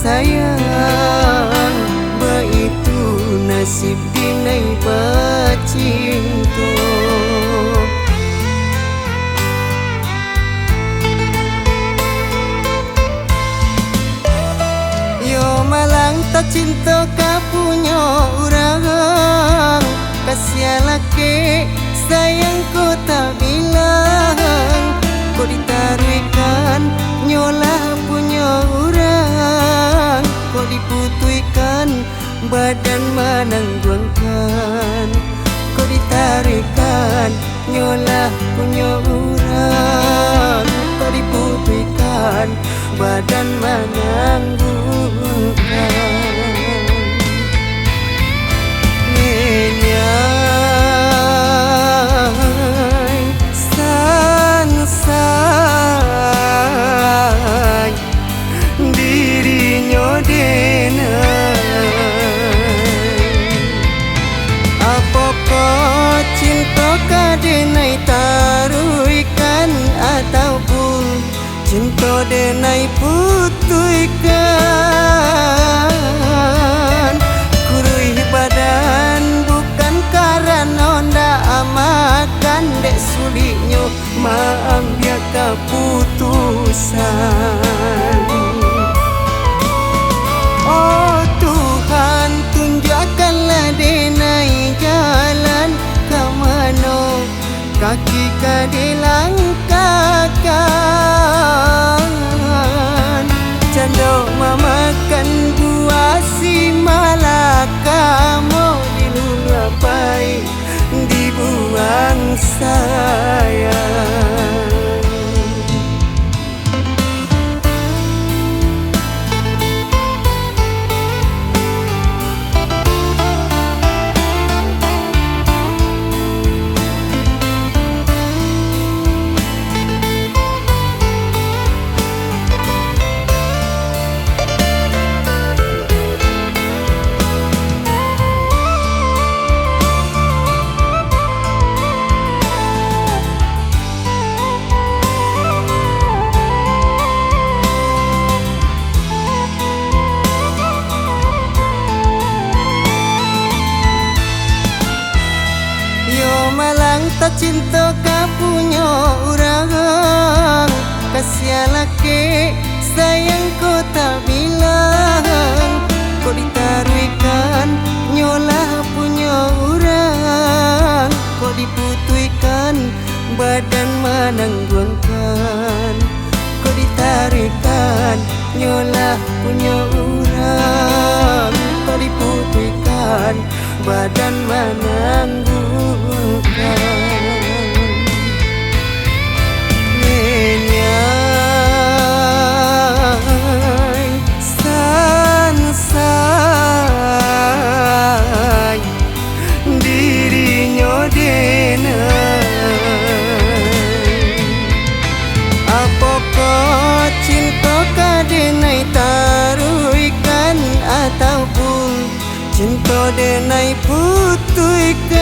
sayang, begitu nasib dinai bacinto. Yo malang tak cinta ka punya orang, kasih laki sayang ko tak bilang, kau ditaruhkan nyolah punya orang, kau diputuikan badan menangguangkan, kau ditaruhkan nyolah punya orang, kau diputuikan badan menangguangkan. Denai taruhkan ataupun cinta denai putuikan, kurui badan bukan karena nda amakan, dek sulitnya mengambil keputusan. Oh Tuhan, tunjukkanlah denai jalan ke mana kaki ka dilangkahkan, candok memakan buah si malaka, mau dilulapai dibuang sayang. Malang tak cinta ka punya orang, kasih laki sayang ko tak bilang, kau ditaruhkan nyolah punya orang, kau diputuikan badan menangguangkan, kau ditaruhkan nyolah punya orang, kau diputuikan badan menangguangkan. Denai taruhkan ataupun cinta denai putuikan.